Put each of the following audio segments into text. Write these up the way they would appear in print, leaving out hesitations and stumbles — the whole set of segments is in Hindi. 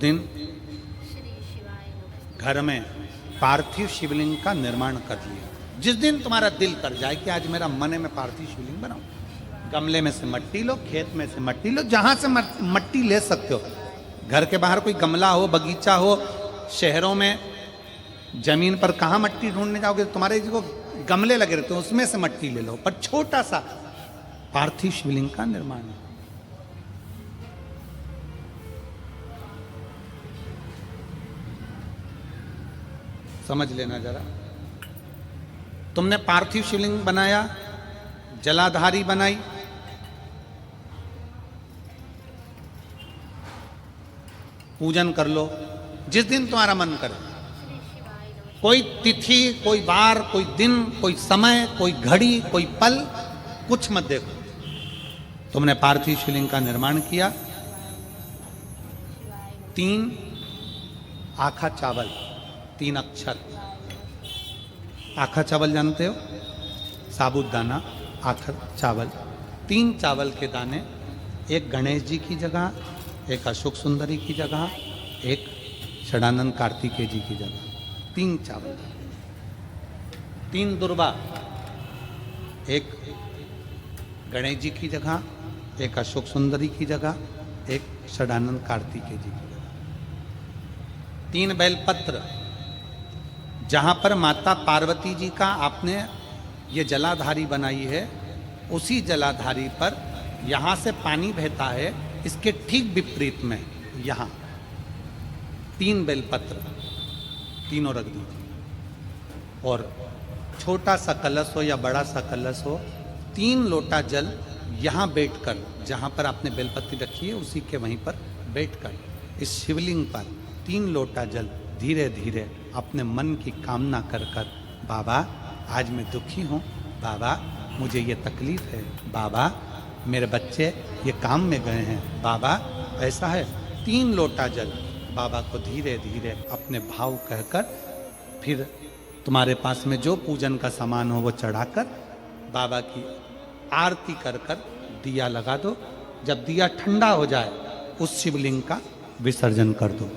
दिन घर में पार्थिव शिवलिंग का निर्माण कर लिया। जिस दिन तुम्हारा दिल कर जाए कि आज मेरा मन है मैं पार्थिव शिवलिंग बनाऊं, गमले में से मट्टी लो, खेत में से मट्टी लो, जहां से मट्टी ले सकते हो। घर के बाहर कोई गमला हो, बगीचा हो, शहरों में जमीन पर कहाँ मट्टी ढूंढने जाओगे, तुम्हारे जो गमले लगे रहते हैं उसमें से मट्टी ले लो, पर छोटा सा पार्थिव शिवलिंग का निर्माण। समझ लेना जरा, तुमने पार्थिव शिवलिंग बनाया, जलाधारी बनाई, पूजन कर लो जिस दिन तुम्हारा मन करे। कोई तिथि, कोई वार, कोई दिन, कोई समय, कोई घड़ी, कोई पल, कुछ मत देखो। तुमने पार्थिव शिवलिंग का निर्माण किया। 3 आखा चावल, 3 अक्षर। आखा चावल जानते हो, साबूदाना, आखा चावल। 3 चावल के दाने, एक गणेश जी की जगह, एक अशोक सुंदरी की जगह, एक षडानंद कार्तिकेय जी की जगह। 3 चावल। 3 दुर्वा, एक गणेश जी की जगह, एक अशोक सुंदरी की जगह, एक षडानंद कार्तिकेय जी की जगह। 3 बेलपत्र, जहां पर माता पार्वती जी का आपने ये जलाधारी बनाई है, उसी जलाधारी पर यहां से पानी बहता है, इसके ठीक विपरीत में यहां 3 बेलपत्र, तीनों रख दीजिए। और छोटा सा कलश हो या बड़ा सा कलश हो, 3 लोटा जल यहां बैठकर, जहां पर आपने बेलपत्ती रखी है उसी के वहीं पर बैठकर इस शिवलिंग पर 3 लोटा जल धीरे धीरे अपने मन की कामना कर कर, बाबा आज मैं दुखी हूँ, बाबा मुझे ये तकलीफ है, बाबा मेरे बच्चे ये काम में गए हैं, बाबा ऐसा है। 3 लोटा जल बाबा को धीरे धीरे अपने भाव कहकर, फिर तुम्हारे पास में जो पूजन का सामान हो वो चढ़ाकर बाबा की आरती कर कर दिया लगा दो। जब दिया ठंडा हो जाए उस शिवलिंग का विसर्जन कर दो।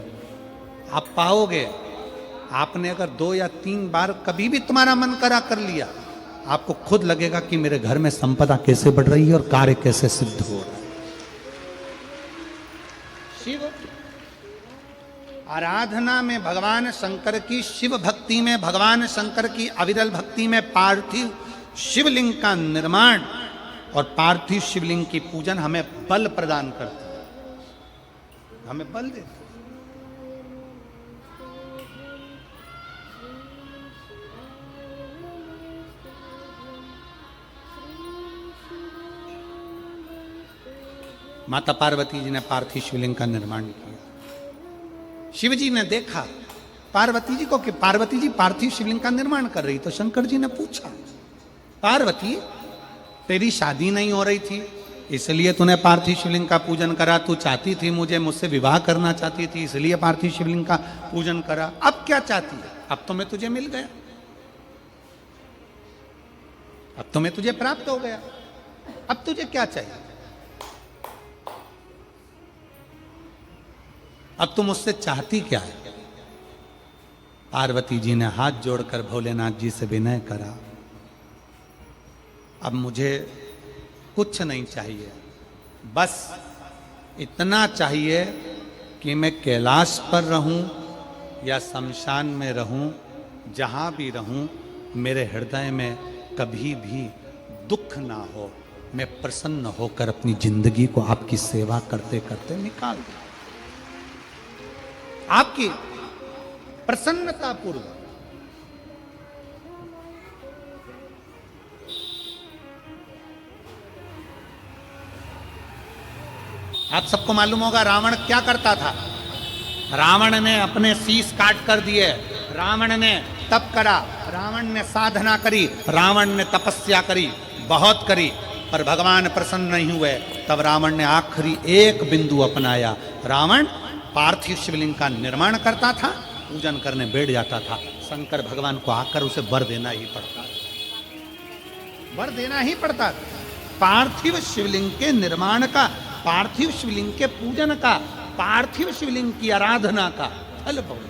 आप पाओगे, आपने अगर 2 या 3 बार कभी भी तुम्हारा मन करा कर लिया, आपको खुद लगेगा कि मेरे घर में संपदा कैसे बढ़ रही है और कार्य कैसे सिद्ध हो रहा है। शिव आराधना में भगवान शंकर की, शिव भक्ति में भगवान शंकर की अविरल भक्ति में पार्थिव शिवलिंग का निर्माण और पार्थिव शिवलिंग की पूजन हमें बल प्रदान करती है, हमें बल देती है। माता पार्वती जी ने पार्थिव शिवलिंग का निर्माण किया। शिव जी ने देखा पार्वती जी को कि पार्वती जी पार्थिव शिवलिंग का निर्माण कर रही, तो शंकर जी ने पूछा, पार्वती तेरी शादी नहीं हो रही थी इसलिए तूने पार्थिव शिवलिंग का पूजन करा, तू चाहती थी मुझसे विवाह करना चाहती थी इसलिए पार्थिव शिवलिंग का पूजन करा, अब क्या चाहती है? अब तो मैं तुझे मिल गया, अब तो मैं तुझे प्राप्त हो गया, अब तुझे क्या चाहिए? अब तुम मुझसे चाहती क्या है? पार्वती जी ने हाथ जोड़कर भोलेनाथ जी से विनय करा, अब मुझे कुछ नहीं चाहिए, बस इतना चाहिए कि मैं कैलाश पर रहूं या शमशान में रहूं, जहां भी रहूं मेरे हृदय में कभी भी दुख ना हो, मैं प्रसन्न होकर अपनी जिंदगी को आपकी सेवा करते करते निकाल दूं, आपकी प्रसन्नता पूर्वक। आप सबको मालूम होगा रावण क्या करता था। रावण ने अपने शीश काट कर दिए, रावण ने तप करा, रावण ने साधना करी, रावण ने तपस्या करी, बहुत करी, पर भगवान प्रसन्न नहीं हुए। तब रावण ने आखिरी एक बिंदु अपनाया। रावण पार्थिव शिवलिंग का निर्माण करता था, पूजन करने बैठ जाता था। शंकर भगवान को आकर उसे वर देना ही पड़ता, वर देना ही पड़ता। पार्थिव शिवलिंग के निर्माण का, पार्थिव शिवलिंग के पूजन का पार्थिव शिवलिंग की आराधना का फल भोग।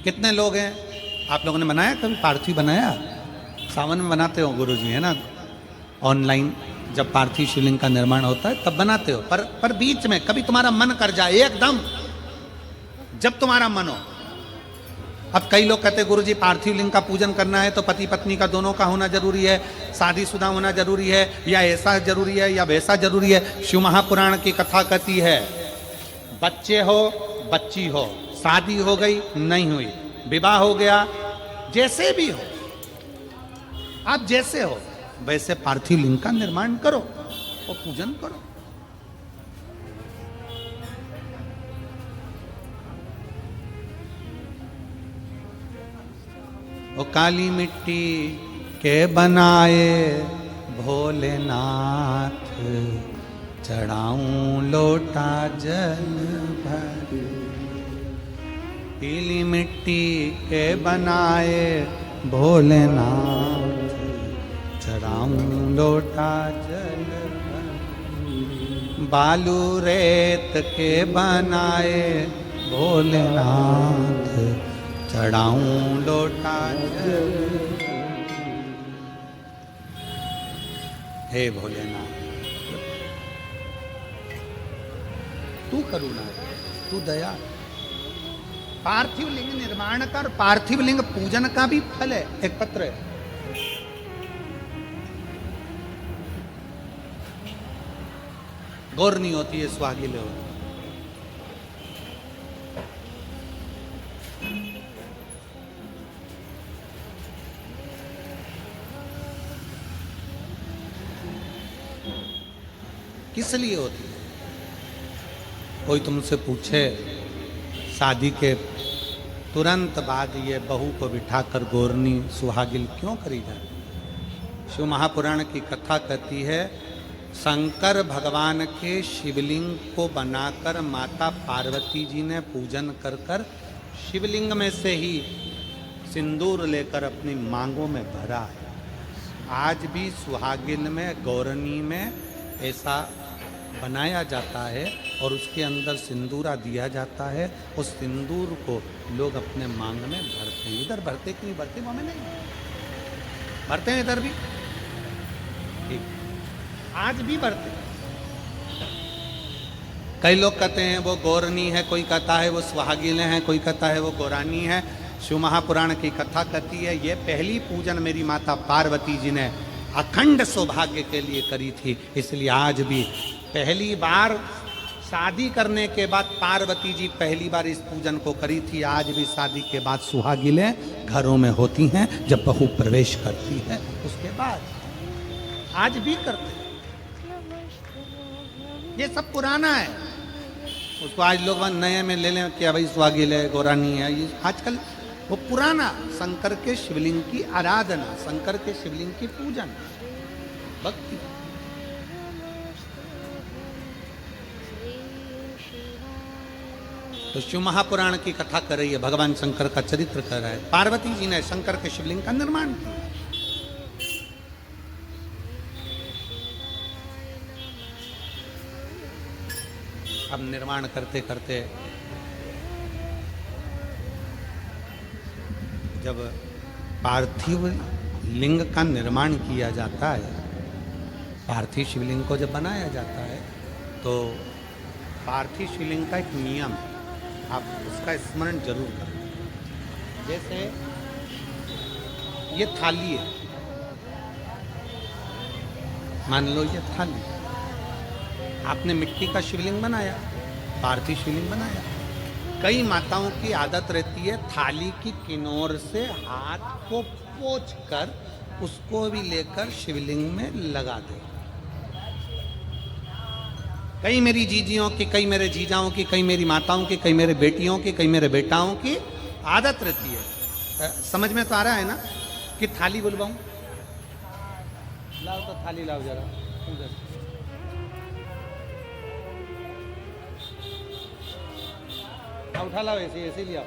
कितने लोग हैं आप लोगों ने बनाया, कभी पार्थिव बनाया? सावन में बनाते हो गुरुजी, है ना, ऑनलाइन जब पार्थिव शिवलिंग का निर्माण होता है तब बनाते हो। पर बीच में कभी तुम्हारा मन कर जाए एकदम, जब तुम्हारा मन हो। अब कई लोग कहते हैं गुरुजी पार्थिव लिंग का पूजन करना है तो पति पत्नी का दोनों का होना जरूरी है, शादीशुदा होना जरूरी है, या ऐसा जरूरी है या वैसा जरूरी है। शिव महापुराण की कथा कहती है बच्चे हो बच्ची हो, शादी हो गई नहीं हुई, विवाह हो गया, जैसे भी हो, आप जैसे हो वैसे पार्थिव लिंग का निर्माण करो और पूजन करो। ओ काली मिट्टी के बनाए भोलेनाथ, चढ़ाऊं लोटा जल भर। पीली मिट्टी के बनाए भोलेनाथ, चढ़ाऊं लोटा जल भर। बालू रेत के बनाए भोलेनाथ, चढ़ाऊं लोटा जल। हे भोलेनाथ तू करुणा, तू दया। पार्थिव लिंग निर्माण कर, पार्थिव लिंग पूजन का भी फल है। एक पत्र है, गौर नहीं होती है, सुहागिले होती। किस लिए होती है? कोई तुमसे पूछे शादी के तुरंत बाद ये बहू को बिठाकर गोरनी सुहागिल क्यों करी जाए? शिव महापुराण की कथा कहती है शंकर भगवान के शिवलिंग को बनाकर माता पार्वती जी ने पूजन कर कर शिवलिंग में से ही सिंदूर लेकर अपनी मांगों में भरा है। आज भी सुहागिन में गौरनी में ऐसा बनाया जाता है और उसके अंदर सिंदूरा दिया जाता है। उस सिंदूर को लोग अपने मांग में भरते हैं। इधर भरते कि नहीं भरते वो हमें नहीं भरते हैं, इधर भी ठीक, आज भी भरते हैं। कई लोग कहते हैं वो गौरनी है, कोई कहता है वो सुहागिनें हैं, कोई कहता है वो गौरानी है। शिव महापुराण की कथा कहती है ये पहली पूजन मेरी माता पार्वती जी ने अखंड सौभाग्य के लिए करी थी, इसलिए आज भी पहली बार शादी करने के बाद पार्वती जी पहली बार इस पूजन को करी थी। आज भी शादी के बाद सुहागिनें घरों में होती हैं, जब बहू प्रवेश करती है उसके बाद आज भी करते हैं। ये सब पुराना है, उसको आज लोग नए में ले लें कि भाई सुहागिन है, गौरानी है। ये आजकल वो पुराना शंकर के शिवलिंग की आराधना, शंकर के शिवलिंग की पूजन, भक्ति। तो शिव महापुराण की कथा कर रही है, भगवान शंकर का चरित्र कर रहा है। पार्वती जी ने शंकर के शिवलिंग का निर्माण किया। अब निर्माण करते करते जब पार्थिव लिंग का निर्माण किया जाता है, पार्थिव शिवलिंग को जब बनाया जाता है तो पार्थिव शिवलिंग का एक नियम है, आप उसका स्मरण जरूर करें। जैसे ये थाली है, मान लो ये थाली, आपने मिट्टी का शिवलिंग बनाया, पार्थिव शिवलिंग बनाया। कई माताओं की आदत रहती है थाली की किनार से हाथ को पोंछकर उसको भी लेकर शिवलिंग में लगा दे। कई मेरी जीजियों की, कई मेरे जीजाओं की, कई मेरी माताओं की, कई मेरे बेटियों की, कई मेरे बेटाओं की आदत रहती है। समझ में तो आ रहा है ना कि थाली बुलवाऊं? लाओ तो थाली लाओ जरा, उठा लाओ, ऐसे ऐसे लिया।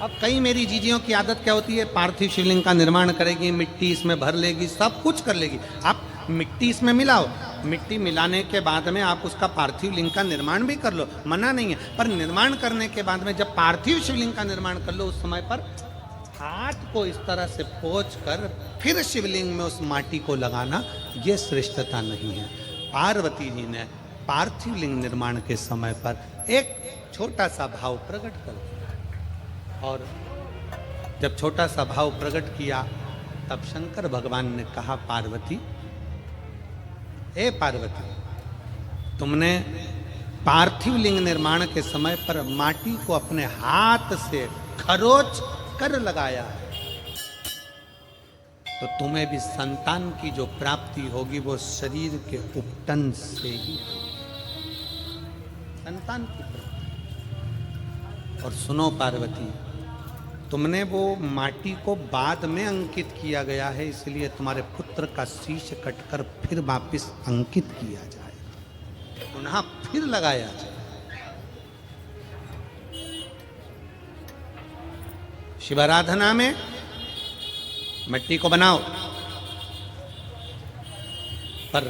अब कई मेरी जीजियों की आदत क्या होती है, पार्थिव शिवलिंग का निर्माण करेगी, मिट्टी इसमें भर लेगी, सब कुछ कर लेगी। आप मिट्टी इसमें मिलाओ, मिट्टी मिलाने के बाद में आप उसका पार्थिव लिंग का निर्माण भी कर लो, मना नहीं है। पर निर्माण करने के बाद में जब पार्थिव शिवलिंग का निर्माण कर लो, उस समय पर हाथ को इस तरह से पोंछ कर फिर शिवलिंग में उस माटी को लगाना, ये श्रेष्ठता नहीं है। पार्वती जी ने पार्थिव लिंग निर्माण के समय पर एक छोटा सा भाव प्रकट कर दिया, और जब छोटा सा भाव प्रकट किया तब शंकर भगवान ने कहा, पार्वती, हे पार्वती, तुमने पार्थिव लिंग निर्माण के समय पर माटी को अपने हाथ से खरोच कर लगाया है, तो तुम्हें भी संतान की जो प्राप्ति होगी वो शरीर के उपटन से ही, संतान की प्राप्ति। और सुनो पार्वती, तुमने वो माटी को बाद में अंकित किया गया है, इसलिए तुम्हारे पुत्र का शीश कटकर फिर वापिस अंकित किया जाएगा, पुनः फिर लगाया जाएगा। शिवाराधना में मिट्टी को बनाओ, पर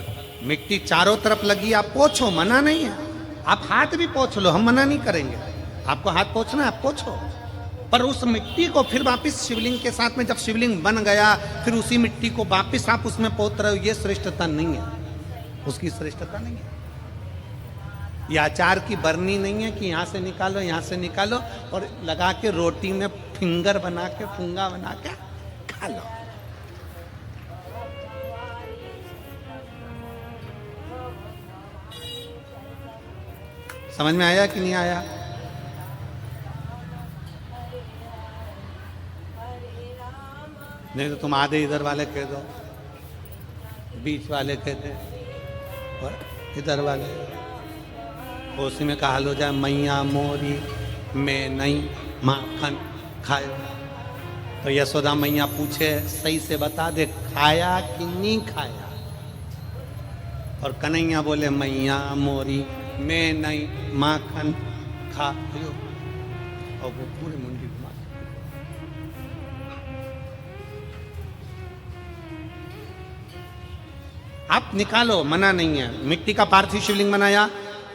मिट्टी चारों तरफ लगी, आप पोंछो, मना नहीं है। आप हाथ भी पोंछ लो, हम मना नहीं करेंगे। आपको हाथ पोंछना है, आप पोंछो, पर उस मिट्टी को फिर वापस शिवलिंग के साथ में, जब शिवलिंग बन गया फिर उसी मिट्टी को वापस आप उसमें पोत रहे हो, ये श्रेष्ठता नहीं है, उसकी श्रेष्ठता नहीं है। ये अचार की बरनी नहीं है कि यहाँ से निकालो, यहाँ से निकालो और लगा के रोटी में फिंगर बना के, फुंगा बना के खा लो। समझ में आया कि नहीं आया? नहीं तो तुम आधे इधर वाले कह दो, बीच वाले कह दे और इधर वाले, उसी में कहा लो जाए, मैया मोरी में नहीं माखन खायो। तो यशोदा मैया पूछे, सही से बता दे, खाया कि नहीं खाया? और कन्हैया बोले, मैया मोरी में नहीं माखन खायो, और वो पूरे मुंडी घुमा। आप निकालो, मना नहीं है। मिट्टी का पार्थिव शिवलिंग बनाया,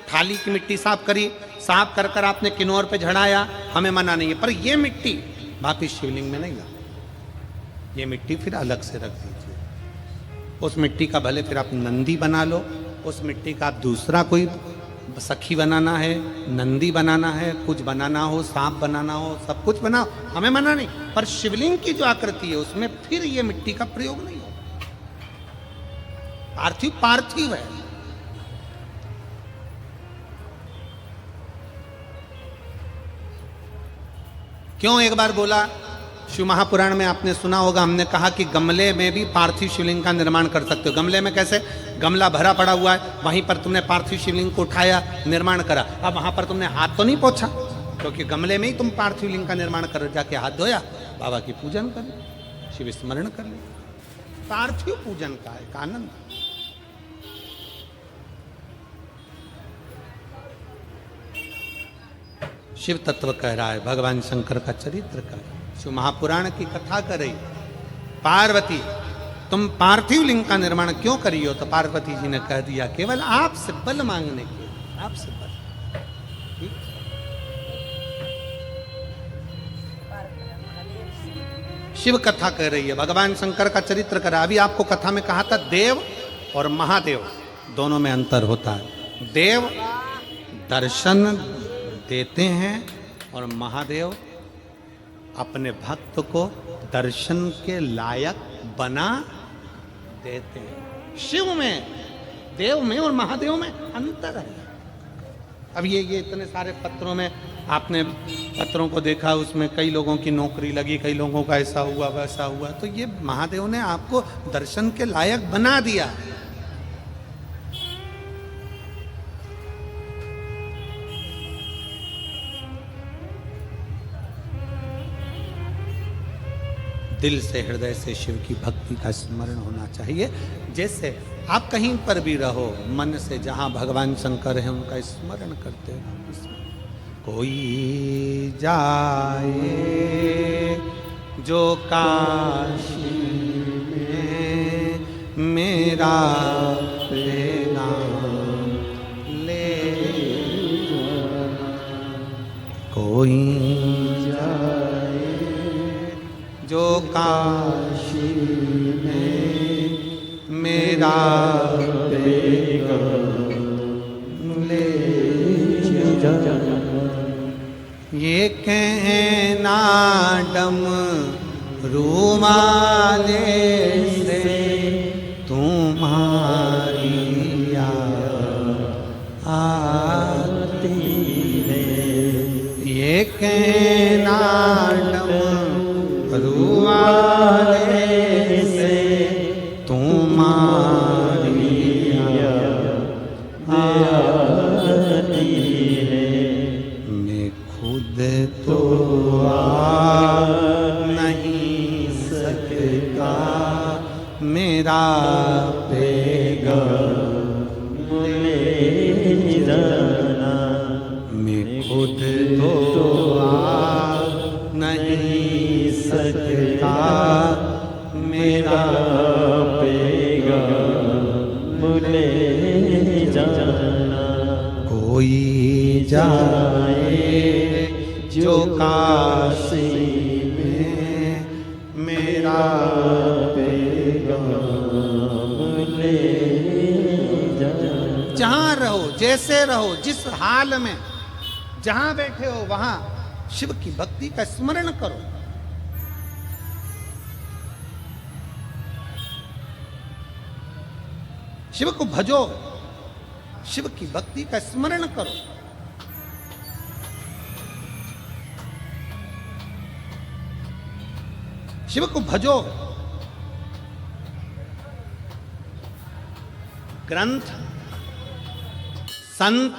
थाली की मिट्टी साफ करी, साफ कर कर आपने किन्नौर पे झड़ाया, हमें मना नहीं है। पर ये मिट्टी वापिस शिवलिंग में नहीं लगा, ये मिट्टी फिर अलग से रख दीजिए। उस मिट्टी का भले फिर आप नंदी बना लो, उस मिट्टी का आप दूसरा कोई सखी बनाना है, नंदी बनाना है, कुछ बनाना हो, सांप बनाना हो, सब कुछ बनाओ, हमें मना नहीं। पर शिवलिंग की जो आकृति है उसमें फिर ये मिट्टी का प्रयोग नहीं हो। पार्थिव पार्थिव है। क्यों एक बार बोला? शिव महापुराण में आपने सुना होगा, हमने कहा कि गमले में भी पार्थिव शिवलिंग का निर्माण कर सकते हो। गमले में कैसे? गमला भरा पड़ा हुआ है, वहीं पर तुमने पार्थिव शिवलिंग को उठाया, निर्माण करा। अब वहां पर तुमने हाथ तो नहीं पोंछा, क्योंकि गमले में ही तुम पार्थिव लिंग का निर्माण कर, जाके हाथ धोया, बाबा की पूजन कर ली, शिव स्मरण कर ली। पार्थिव पूजन का एक आनंद। शिव तत्व कह रहा है, भगवान शंकर का चरित्र कर, शिव महापुराण की कथा कर रही। पार्वती, तुम पार्थिव लिंग का निर्माण क्यों करी हो? तो पार्वती जी ने कह दिया, केवल आपसे बल मांगने के, आपसे बल। ठीक? शिव कथा कह रही है, भगवान शंकर का चरित्र कर। अभी आपको कथा में कहा था, देव और महादेव दोनों में अंतर होता है। देव दर्शन देते हैं और महादेव अपने भक्त को दर्शन के लायक बना देते हैं। शिव में, देव में और महादेव में अंतर है। अब ये इतने सारे पत्रों में आपने पत्रों को देखा, उसमें कई लोगों की नौकरी लगी, कई लोगों का ऐसा हुआ वैसा हुआ, तो ये महादेव ने आपको दर्शन के लायक बना दिया। दिल से, हृदय से शिव की भक्ति का स्मरण होना चाहिए। जैसे आप कहीं पर भी रहो, मन से जहाँ भगवान शंकर हैं उनका स्मरण करते रहो। कोई जाए जो काशी में मेरा नाम ले कोई जाए, जो काशी में मेरा ले जाए। ये कहना डम रूमाले से तुम्हारी याद आती है, ये कहना डम रूमाले से तुम्हारी याद आती है। मैं खुद तो आ नहीं सकता, मेरा पैगाम ले जाना। मैं खुद तो आ नहीं सकता, मेरा पैगाम ले जाना। कोई जाए जो काशी में मेरा पैगाम ले जाए। जहां रहो, जैसे रहो, जिस हाल में जहां बैठे हो वहां शिव की भक्ति का स्मरण करो। शिव को भजो, शिव की भक्ति का स्मरण करो। शिव को भजो। ग्रंथ, संत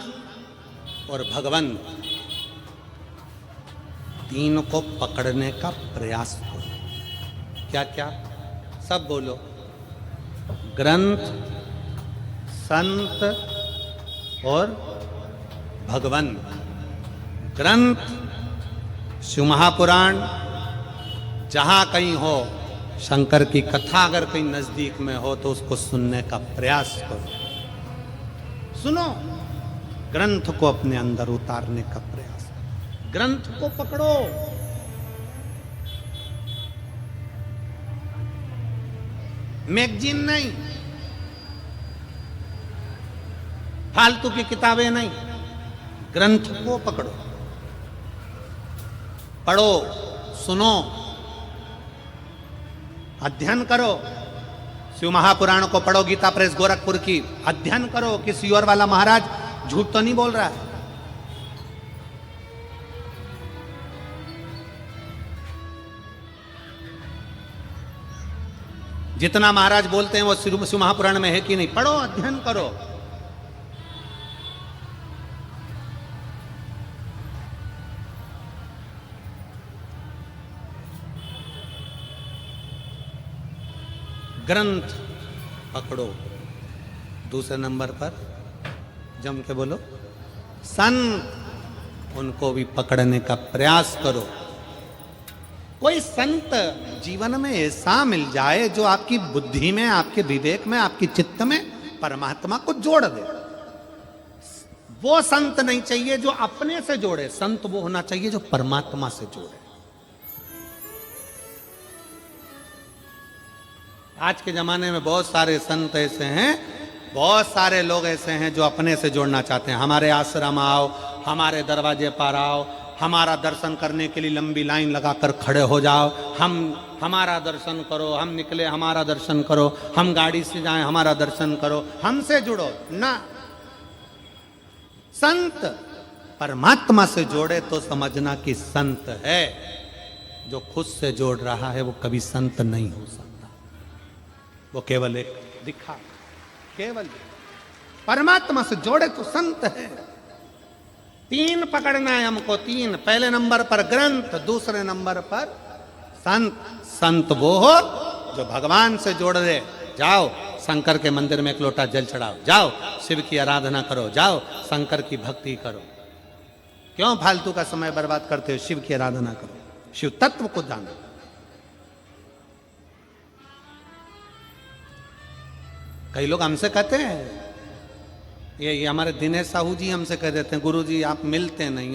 और भगवान तीन को पकड़ने का प्रयास करो। क्या क्या? सब बोलो। ग्रंथ, संत और भगवान। ग्रंथ, शिव महापुराण, जहां कहीं हो शंकर की कथा अगर कहीं नजदीक में हो तो उसको सुनने का प्रयास करो। सुनो, ग्रंथ को अपने अंदर उतारने का प्रयास करो। ग्रंथ को पकड़ो। मैगजीन नहीं, फालतू की किताबें नहीं, ग्रंथ को पकड़ो, पढ़ो, सुनो, अध्ययन करो। शिव महापुराण को पढ़ो, गीता प्रेस गोरखपुर की, अध्ययन करो। किसी और वाला महाराज झूठ तो नहीं बोल रहा है। जितना महाराज बोलते हैं वो शिव महापुराण में है कि नहीं? पढ़ो, अध्ययन करो। ग्रंथ पकड़ो। दूसरे नंबर पर जम के बोलो संत, उनको भी पकड़ने का प्रयास करो। कोई संत जीवन में ऐसा मिल जाए जो आपकी बुद्धि में, आपके विवेक में, आपकी चित्त में परमात्मा को जोड़ दे। वो संत नहीं चाहिए जो अपने से जोड़े, संत वो होना चाहिए जो परमात्मा से जोड़े। आज के जमाने में बहुत सारे संत ऐसे हैं, बहुत सारे लोग ऐसे हैं जो अपने से जोड़ना चाहते हैं। हमारे आश्रम आओ, हमारे दरवाजे पर आओ, हमारा दर्शन करने के लिए लंबी लाइन लगाकर खड़े हो जाओ, हमारा दर्शन करो, हम निकले हमारा दर्शन करो, हम गाड़ी से जाएं हमारा दर्शन करो, हमसे जुड़ो ना। संत परमात्मा से जोड़े तो समझना कि संत है। जो खुद से जोड़ रहा है वो कभी संत नहीं हो सकता। वो केवल एक दिखा, केवल परमात्मा से जोड़े तो संत है। तीन पकड़ना है हमको, तीन। पहले नंबर पर ग्रंथ, दूसरे नंबर पर संत। संत वो हो जो भगवान से जोड़ दे। जाओ शंकर के मंदिर में एक लोटा जल चढ़ाओ, जाओ शिव की आराधना करो, जाओ शंकर की भक्ति करो। क्यों फालतू का समय बर्बाद करते हो? शिव की आराधना करो, शिव तत्व को जानो। कई लोग हमसे कहते हैं, ये हमारे दिनेश साहू जी हमसे कह देते हैं, गुरु जी आप मिलते नहीं हो।